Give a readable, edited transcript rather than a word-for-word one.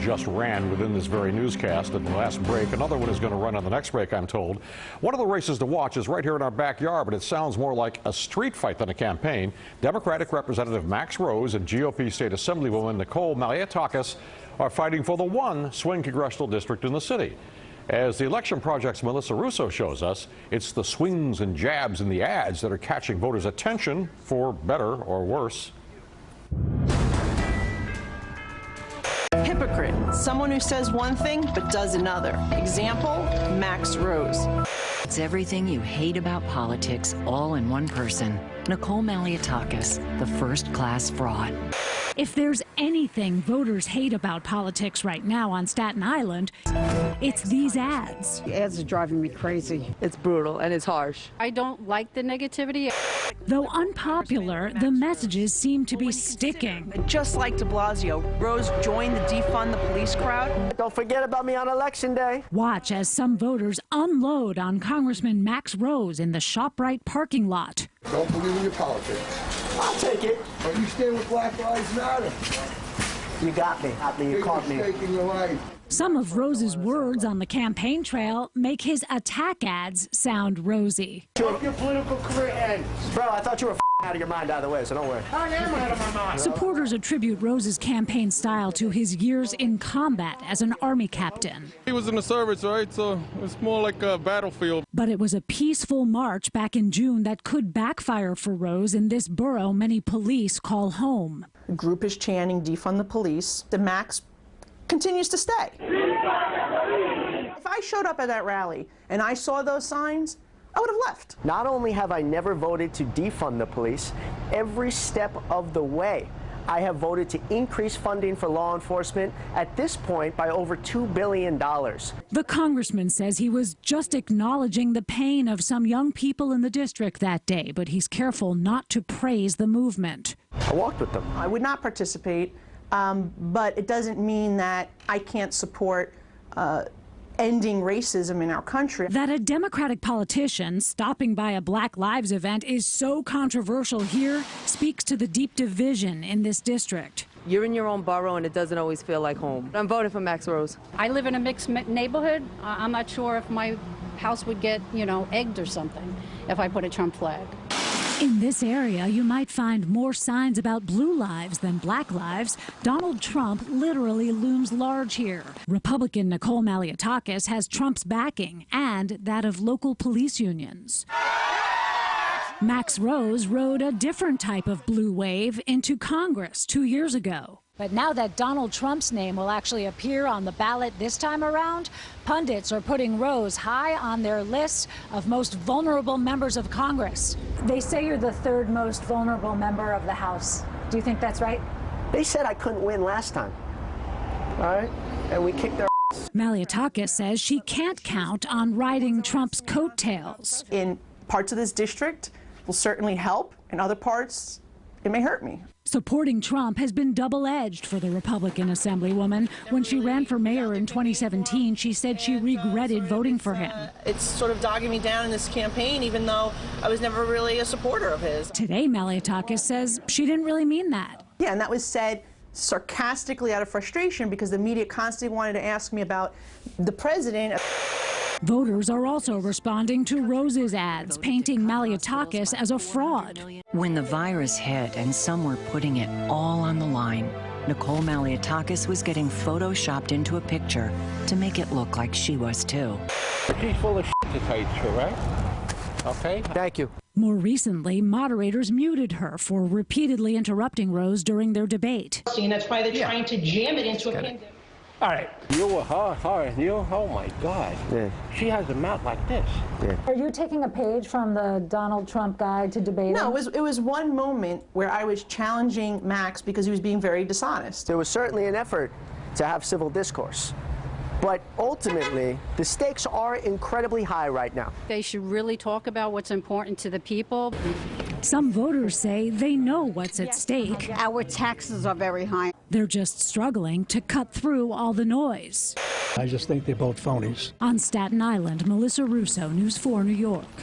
just ran within this very newscast at the last break. Another one is going to run on the next break, I'm told. One of the races to watch is right here in our backyard, but it sounds more like a street fight than a campaign. Democratic Representative Max Rose and GOP State Assemblywoman Nicole Malliotakis are fighting for the one swing congressional district in the city. As the Election Project's Melissa Russo shows us, it's the swings and jabs in the ads that are catching voters' attention, for better or worse. Hypocrite, someone who says one thing but does another. Example, Max Rose. It's everything you hate about politics all in one person. Nicole Malliotakis, the first-class fraud. If there's anything voters hate about politics right now on Staten Island, it's these ads. The ads are driving me crazy. It's brutal and it's harsh. I don't like the negativity. Though unpopular, the messages seem to be sticking. Just like de Blasio, Rose joined the defund the police crowd. Don't forget about me on Election Day. Watch as some voters unload on Congressman Max Rose in the ShopRite parking lot. Don't believe in your politics. I'll take it. But you stand with Black Lives Matter. You got me. You caught me. In your life. Some of Rose's words on the campaign trail make his attack ads sound rosy. Hope your political career ends. Bro, I thought you were out of your mind either way, so don't worry. I am out of my mind. Supporters attribute Rose's campaign style to his years in combat as an Army captain. He was in the service, right? So it's more like a battlefield. But it was a peaceful march back in June that could backfire for Rose in this borough many police call home. The group is chanting defund the police. The Max continues to stay. If I showed up at that rally and I saw those signs, I would have left. Not only have I never voted to defund the police, every step of the way I have voted to increase funding for law enforcement, at this point by over $2 billion. The congressman says he was just acknowledging the pain of some young people in the district that day, but he's careful not to praise the movement. I walked with them. I would not participate, but it doesn't mean that I can't support ending racism in our country. That a Democratic politician stopping by a Black Lives event is so controversial here speaks to the deep division in this district. You're in your own borough and it doesn't always feel like home. I'm voting for Max Rose. I live in a mixed neighborhood. I'm not sure if my house would get, egged or something if I put a Trump flag. In this area, you might find more signs about blue lives than black lives. Donald Trump literally looms large here. Republican Nicole Malliotakis has Trump's backing and that of local police unions. Max Rose rode a different type of blue wave into Congress 2 years ago. But now that Donald Trump's name will actually appear on the ballot this time around, pundits are putting Rose high on their list of most vulnerable members of Congress. They say you're the third most vulnerable member of the House. Do you think that's right? They said I couldn't win last time. All right? And we kicked their ass. Malliotakis says she can't count on riding Trump's coattails. In parts of this district will certainly help. In other parts, it may hurt me. Supporting Trump has been double-edged for the Republican Assemblywoman. When she ran for mayor in 2017, she said she regretted voting for him. It's sort of dogging me down in this campaign, even though I was never really a supporter of his. Today, Malliotakis says she didn't really mean that. Yeah, and that was said sarcastically out of frustration because the media constantly wanted to ask me about the president. Voters are also responding to Rose's ads, painting Malliotakis as a fraud. When the virus hit and some were putting it all on the line, Nicole Malliotakis was getting photoshopped into a picture to make it look like she was too. She's full of shit, to tell you the truth, right? Okay? Thank you. More recently, moderators muted her for repeatedly interrupting Rose during their debate. And that's why they're trying to jam it into a pandemic. All right. You were her, oh my God. Yeah. She has a mouth like this. Yeah. Are you taking a page from the Donald Trump guide to debate? No, it was one moment where I was challenging Max because he was being very dishonest. There was certainly an effort to have civil discourse. But ultimately, the stakes are incredibly high right now. They should really talk about what's important to the people. Some voters say they know what's at stake. Our taxes are very high. They're just struggling to cut through all the noise. I just think they're both phonies. On Staten Island, Melissa Russo, News 4 New York.